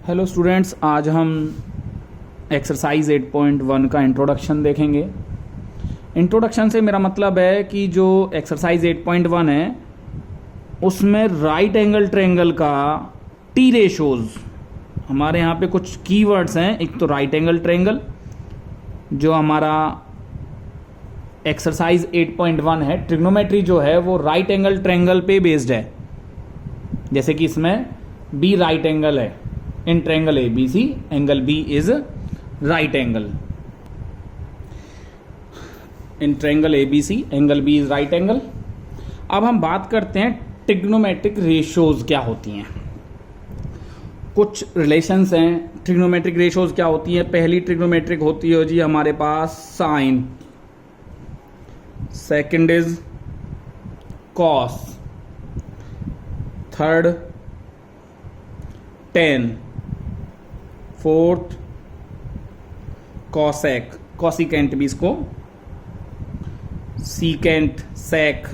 Hello students, आज हम exercise 8.1 का इंट्रोडक्शन देखेंगे। इंट्रोडक्शन से मेरा मतलब है कि जो एक्सरसाइज 8.1 है उसमें राइट एंगल ट्रायंगल का टी रेशोज, हमारे यहाँ पे कुछ कीवर्ड्स हैं। एक तो राइट एंगल ट्रायंगल जो हमारा एक्सरसाइज 8.1 है, ट्रिग्नोमेट्री जो है वो राइट एंगल ट्रायंगल पे बेस्ड है। जैसे कि इसमें बी राइट एंगल है in triangle ABC, angle B is right angle. In triangle ABC angle B is right angle. अब हम बात करते हैं ट्रिग्नोमेट्रिक रेशियोज क्या होती हैं। कुछ रिलेशंस हैं। ट्रिग्नोमेट्रिक रेशियोज क्या होती है? पहली ट्रिग्नोमेट्रिक होती है जी हमारे पास sine, second is cos, third tan, fourth cosec, cosecant भी इसको, सीकेंट, सेक,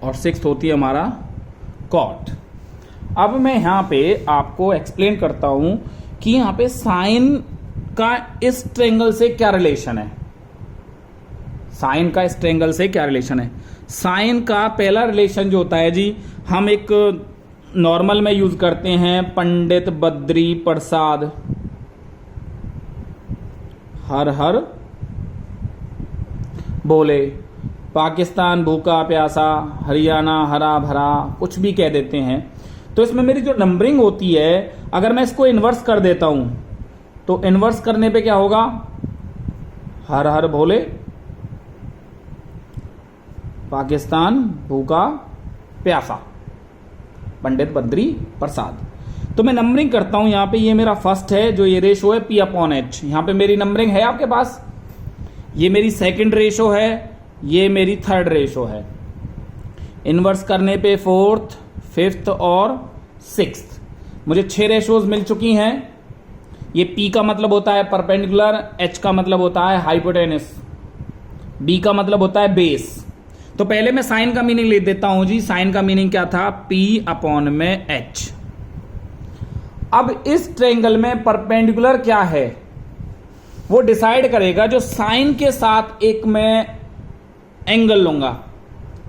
और सिक्स्थ होती है हमारा कॉट। अब मैं यहां पे आपको एक्सप्लेन करता हूं कि यहां पे साइन का इस ट्रायंगल से क्या रिलेशन है। साइन का इस ट्रायंगल से क्या रिलेशन है? साइन का पहला रिलेशन जो होता है जी, हम एक नॉर्मल में यूज करते हैं, पंडित बद्री प्रसाद हर हर बोले, पाकिस्तान भूखा प्यासा, हरियाणा हरा भरा, कुछ भी कह देते हैं। तो इसमें मेरी जो नंबरिंग होती है, अगर मैं इसको इन्वर्स कर देता हूं तो इन्वर्स करने पे क्या होगा? हर हर भोले, पाकिस्तान भूखा प्यासा, पंडित बद्री प्रसाद। तो मैं नंबरिंग करता हूं यहां पे। ये मेरा फर्स्ट है, जो ये रेशो है P/H। यहां पे मेरी नंबरिंग है आपके पास। ये मेरी सेकंड रेशो है, ये मेरी थर्ड रेशो है। इनवर्स करने पे फोर्थ, फिफ्थ और सिक्स्थ, मुझे 6 रेशोज मिल चुकी हैं। ये P का मतलब होता है परपेंडिकुलर, H का मतलब होता है हाइपोटेनस, B का मतलब होता है बेस। तो पहले मैं साइन का मीनिंग ले देता हूं जी। साइन का मीनिंग क्या था? P/H। अब इस ट्रायंगल में परपेंडिकुलर क्या है वो डिसाइड करेगा। जो साइन के साथ एक मैं एंगल लूंगा,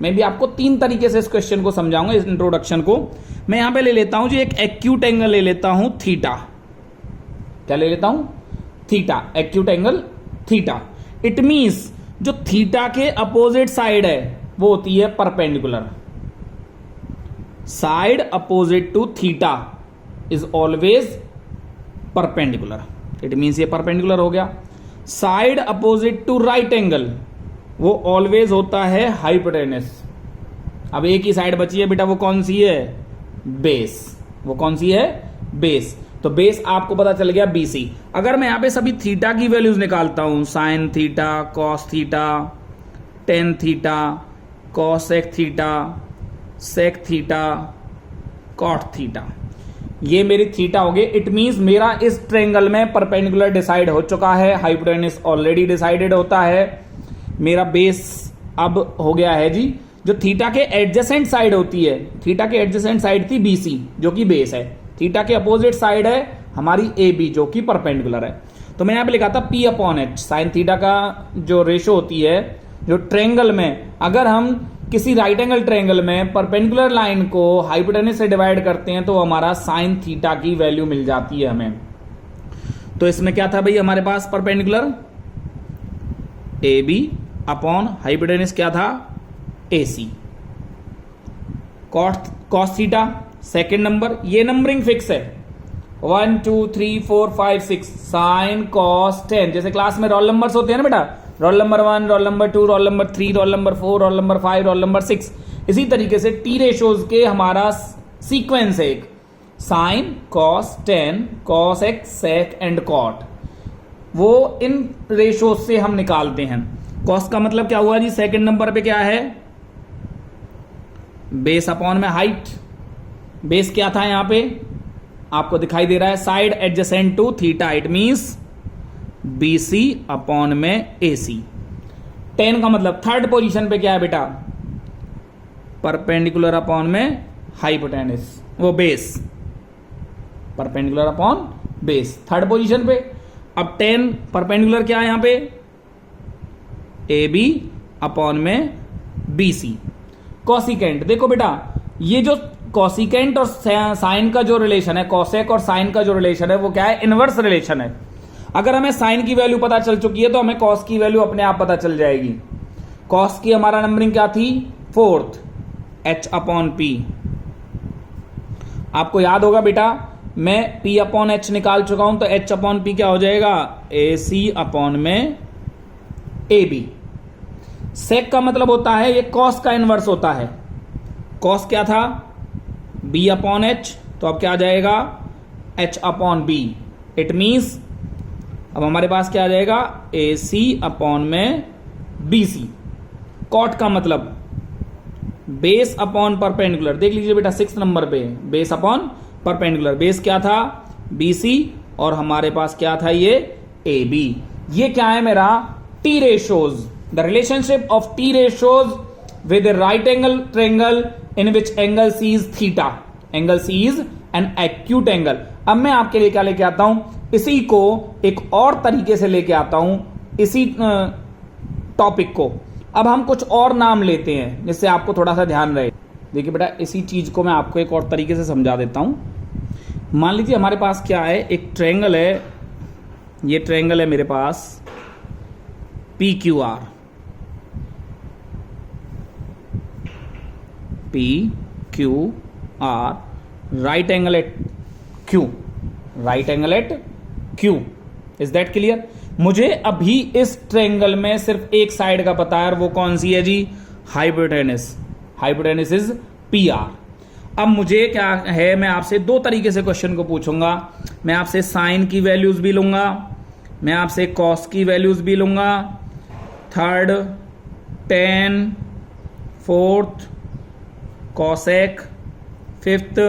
मैं भी आपको 3 तरीके से इस क्वेश्चन को समझाऊंगा, इस इंट्रोडक्शन को। मैं यहां पे ले लेता हूं जी एक एक्यूट एंगल ले लेता हूं, थीटा। क्या ले लेता हूं? Theta, acute angle theta. It means जो थीटा के अपोजिट साइड है वो होती है perpendicular. Side opposite to theta is always perpendicular. It means ये परपेंडिकुलर हो गया। Side opposite to right angle वो ऑलवेज होता है हाइपोटेनस। अब एक ही साइड बची है बेटा, वो कौन सी है? बेस। वो कौन सी है? बेस। तो बेस आपको पता चल गया BC। अगर मैं यहां पे सभी थीटा की वैल्यूज निकालता हूं, sine theta, cos theta, tan theta, cosec theta, sec theta, cot theta, ये मेरी थीटा हो गई। इट मींस मेरा इस ट्रायंगल में परपेंडिकुलर डिसाइड हो चुका है, हाइपोटेनस ऑलरेडी डिसाइडेड होता है। मेरा बेस अब हो गया है जी। जो थीटा के एडजेसेंट साइड होती है, थीटा के एडजेसेंट साइड थी BC जो कि बेस है। थीटा के अपोजिट साइड है हमारी AB जो कि परपेंडिकुलर है। तो मैं यहां पे लिखा था P/H। साइन थीटा का जो रेशो होती है, जो ट्रायंगल में अगर हम किसी राइट एंगल ट्रायंगल में परपेंडिकुलर लाइन को हाइपोटेनस से डिवाइड करते हैं तो हमारा साइन थीटा की वैल्यू मिल जाती है हमें। तो इसमें क्या था भाई हमारे पास? परपेंडिकुलर AB अपॉन हाइपोटेनस क्या था? AC। Cos theta second number, ये नंबरिंग फिक्स है 1 2 3 4 5 6, साइन कॉस टेन। जैसे क्लास में रोल नंबर्स होते हैं ना बेटा, roll number 1, roll number 2, roll number 3, roll number 4, roll number 5, roll number 6। इसी तरीके से टी रेशोज के हमारा सीक्वेंस है एक, sine cos tan, cos x, sec and cot. वो इन रेशोज से हम निकालते हैं। कॉस का मतलब क्या हुआ जी? सेकंड नंबर पे क्या है? बेस अपॉन में हाइट। बेस क्या था यहां पे? आपको दिखाई दे रहा है side adjacent to theta, it means BC upon में AC। 10 का मतलब थर्ड पोजीशन पे क्या है बेटा? परपेंडिकुलर अपॉन में हाइपोटेनस, वो base. Perpendicular upon base, third position पे। अब टेन परपेंडिकुलर क्या है यहां पे, ए बी अपॉन में बी सी। कॉसिकेंट, देखो बेटा ये जो कॉसिकेंट और साइन का जो रिलेशन है, कॉसेक और साइन का जो रिलेशन है वो क्या है, इनवर्स रिलेशन है। अगर हमें साइन की वैल्यू पता चल चुकी है तो हमें कॉस की वैल्यू अपने आप पता चल जाएगी। कॉस की हमारा नंबरिंग क्या थी, फोर्थ, एच अपॉन पी। आपको याद होगा बेटा मैं पी अपॉन एच निकाल चुका हूं, तो एच अपॉन पी क्या हो जाएगा, ए सी अपॉन में ए बी। सेक का मतलब होता है ये कॉस का इनवर्स होता है। कॉस क्या था, बी अपॉन एच, तो अब क्या आ जाएगा, H upon B. It means अब हमारे पास क्या आ जाएगा, ए सी अपॉन में बी सी। कॉट का मतलब बेस अपॉन परपेंडिकुलर, देख लीजिए बेटा 6 नंबर पे बेस अपॉन परपेंडिकुलर। बेस क्या था, बी सी, और हमारे पास क्या था ये ए बी। ये क्या है मेरा, T ratios, the relationship of T ratios with right angle triangle in which angle C is theta. Angle C is an acute angle. अब मैं आपके लिए क्या लेके आता हूं, इसी को एक और तरीके से लेके आता हूं, इसी टॉपिक को। अब हम कुछ और नाम लेते हैं जिससे आपको थोड़ा सा ध्यान रहे। देखिए बेटा इसी चीज को मैं आपको एक और तरीके से समझा देता हूं। मान लीजिए हमारे पास क्या है, एक ट्रायंगल है, ये ट्रायंगल है मेरे पास P Q R, P Q R, right angle at Q, right angle at Q. Is that clear? मुझे अभी इस ट्रायंगल में सिर्फ एक साइड का पता है, और वो कौन सी है जी, hypotenuse. Hypotenuse is P R. अब मुझे क्या है, मैं आपसे दो तरीके से क्वेश्चन को पूछूंगा। मैं आपसे साइन की वैल्यूज भी लूंगा, मैं आपसे कॉस की वैल्यूज भी लूंगा, third, tan, fourth, cosec, fifth,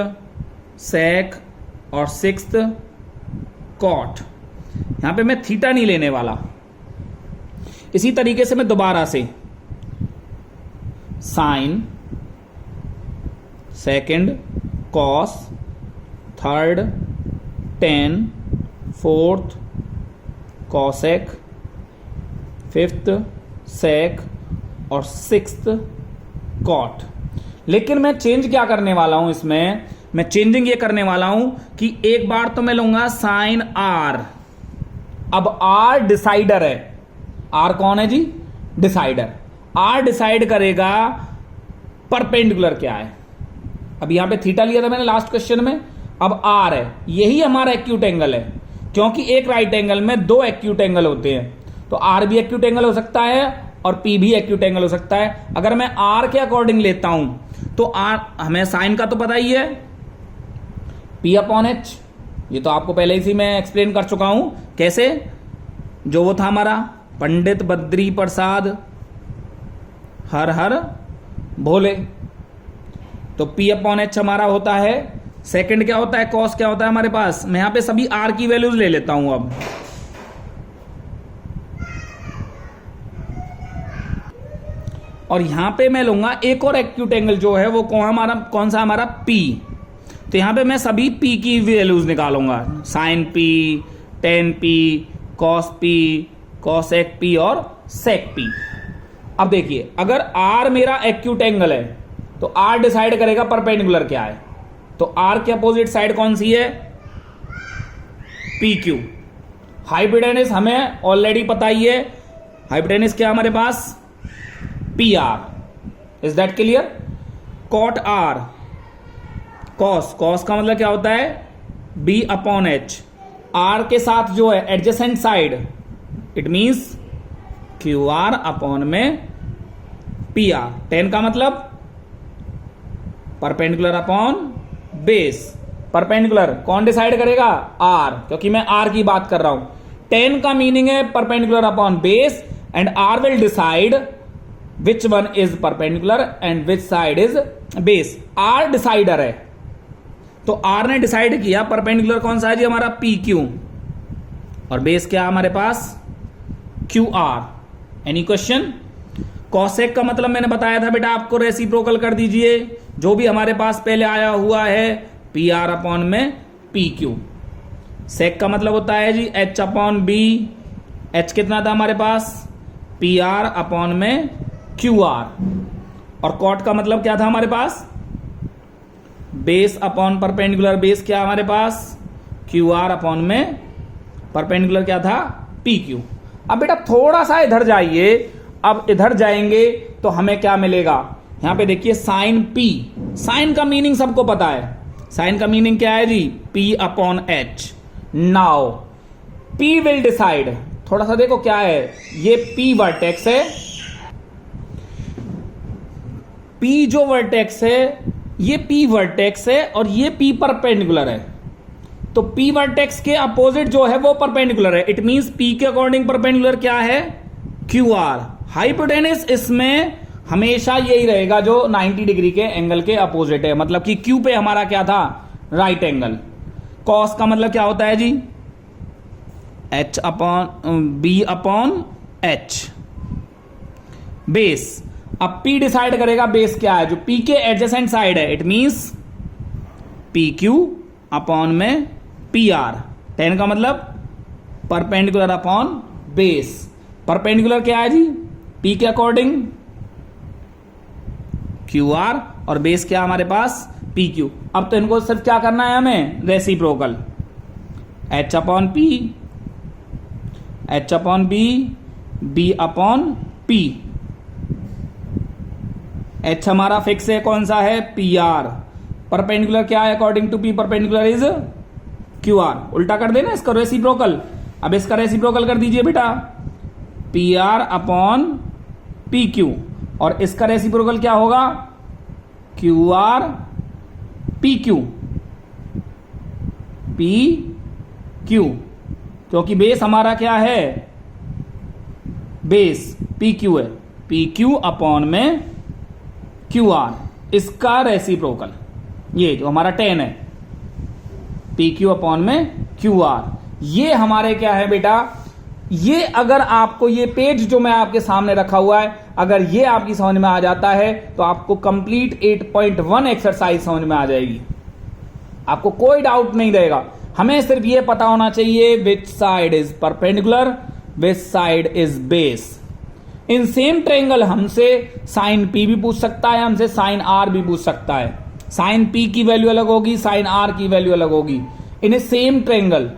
sec और सिक्स्थ कॉट। यहां पे मैं थीटा नहीं लेने वाला। इसी तरीके से मैं दोबारा से sine, second, cos, third, tan, fourth, cosec, fifth, sec और सिक्स्थ कॉट। लेकिन मैं चेंज क्या करने वाला हूं इसमें, मैं चेंजिंग ये करने वाला हूं कि एक बार तो मैं लूंगा साइन आर। अब आर डिसाइडर है। आर कौन है जी, डिसाइडर। आर डिसाइड करेगा परपेंडिकुलर क्या है। अब यहां पे थीटा लिया था मैंने लास्ट क्वेश्चन में, अब आर है, यही हमारा एक्यूट एंगल है, क्योंकि एक राइट एंगल में दो एक्यूट एंगल होते हैं। तो आर भी एक्यूट एंगल हो सकता है और पी भी एक्यूट एंगल हो सकता है। अगर मैं आर के अकॉर्डिंग लेता हूं तो आर, हमें साइन का तो पता ही है, पी अपॉन एच, ये तो आपको पहले ही मैं एक्सप्लेन कर चुका हूं कैसे, जो वो था हमारा पंडित बद्री प्रसाद हर हर भोले। तो पी अपॉन एच हमारा होता है। सेकंड क्या होता है, कॉस क्या होता है हमारे पास। मैं यहां पे सभी आर की वैल्यूज ले लेता हूं अब। और यहां पे मैं लूंगा एक और एक्यूट एंगल जो है वो कौन सा हमारा पी। तो यहां पे मैं सभी पी की वैल्यूज निकालूंगा, sine P, tan P, cos P, cosec P और सेक पी। अब देखिए अगर आर मेरा एक्यूट एंगल है तो आर डिसाइड करेगा परपेंडिकुलर क्या है। तो आर के अपोजिट साइड कौन सी है, पी क्यू। हाइपोटेनस हमें ऑलरेडी पता ही है, हाइपोटेनस क्या हमारे पास, P R. Is that clear? Cot R, cos, cos का मतलब क्या होता है, बी अपॉन एच। आर के साथ जो है adjacent side, it means Q R upon में पी आर। टेन का मतलब परपेंडिकुलर अपॉन बेस। परपेंडिकुलर कौन डिसाइड करेगा, आर, क्योंकि मैं आर की बात कर रहा हूं। टेन का मीनिंग है perpendicular upon base, and R will decide which one is perpendicular and which side is base. R decider है, तो आर ने डिसाइड किया परपेंडिकुलर कौन सा है जी हमारा, पी क्यू, और बेस क्या हमारे पास, Q R. Any question? Cosec का मतलब मैंने बताया था बेटा आपको, रेसिप्रोकल कर दीजिए जो भी हमारे पास पहले आया हुआ है, पी आर अपॉन में पी क्यू। सेक का मतलब होता है जी एच अपॉन बी, एच कितना था हमारे पास, पी आर अपॉन में क्यू आर, और कॉट का मतलब क्या था हमारे पास, बेस अपॉन परपेंडिकुलर, बेस क्या हमारे पास, क्यू आर अपॉन में परपेंडिकुलर क्या था, पी क्यू। अब बेटा थोड़ा सा इधर जाइए, अब इधर जाएंगे तो हमें क्या मिलेगा, यहां पे देखिए साइन पी, साइन का मीनिंग सबको पता है, साइन का मीनिंग क्या है जी, P upon H. Now P will decide, थोड़ा सा देखो क्या है, ये पी वर्टेक्स है, पी जो वर्टेक्स है ये पी वर्टेक्स है और ये पी परपेंडिकुलर है, तो पी वर्टेक्स के अपोजिट जो है वो परपेंडिकुलर है, इट मींस पी के अकॉर्डिंग परपेंडिकुलर क्या है, क्यू आर। हाइपोटेनस इसमें हमेशा यही रहेगा जो 90 डिग्री के एंगल के अपोजिट है, मतलब कि क्यू पे हमारा क्या था, राइट एंगल। कॉस का मतलब क्या होता है जी, H upon B upon H. Base, अब P डिसाइड करेगा बेस क्या है, जो P के एडजेसेंट साइड है, it means P Q upon में पी आर। टेन का मतलब परपेंडिकुलर अपॉन बेस, परपेंडिकुलर क्या है जी, P के अकॉर्डिंग क्यू आर, और बेस क्या हमारे पास, पी क्यू। अब तो इनको सिर्फ क्या करना है हमें, reciprocal, H upon P, H upon B, B upon P. H हमारा फिक्स है, कौन सा है, पी आर, परपेंडिकुलर क्या है, according to P perpendicular is Q R. उल्टा कर देना इसका रेसिप्रोकल, अब इसका रेसिप्रोकल कर दीजिए बेटा, P R upon P Q, और इसका रेसिप्रोकल क्या होगा, Q R P Q, P Q, क्योंकि बेस हमारा क्या है, बेस पी क्यू है, पी क्यू अपॉन में क्यू आर, इसका रेसिप्रोकल ये जो हमारा 10 है, पी क्यू अपॉन में क्यू आर। ये हमारे क्या है बेटा, ये अगर आपको ये पेज जो मैं आपके सामने रखा हुआ है, अगर ये आपकी समझ में आ जाता है तो आपको कंप्लीट 8.1 एक्सरसाइज समझ में आ जाएगी, आपको कोई डाउट नहीं रहेगा। हमें सिर्फ ये पता होना चाहिए विच side is perpendicular, which side is base. In same triangle हमसे साइन पी भी पूछ सकता है, हमसे साइन आर भी पूछ सकता है, साइन पी की वैल्यू अलग होगी, साइन आर की वैल्यू अलग होगी इन ए सेम ट्रायंगल।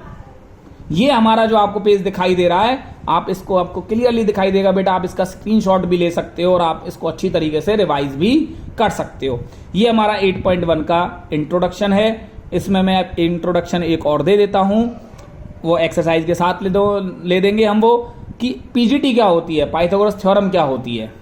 ये हमारा जो आपको पेज दिखाई दे रहा है, आप इसको, आपको क्लियरली दिखाई देगा बेटा, आप इसका स्क्रीनशॉट भी ले सकते हो और आप इसको अच्छी तरीके से रिवाइज भी कर सकते हो। ये हमारा 8.1 का इंट्रोडक्शन है, इसमें मैं इंट्रोडक्शन एक और दे देता हूं, वो एक्सरसाइज के साथ ले देंगे हम, वो कि पीजीटी क्या होती है, पाइथागोरस थ्योरम क्या होती है।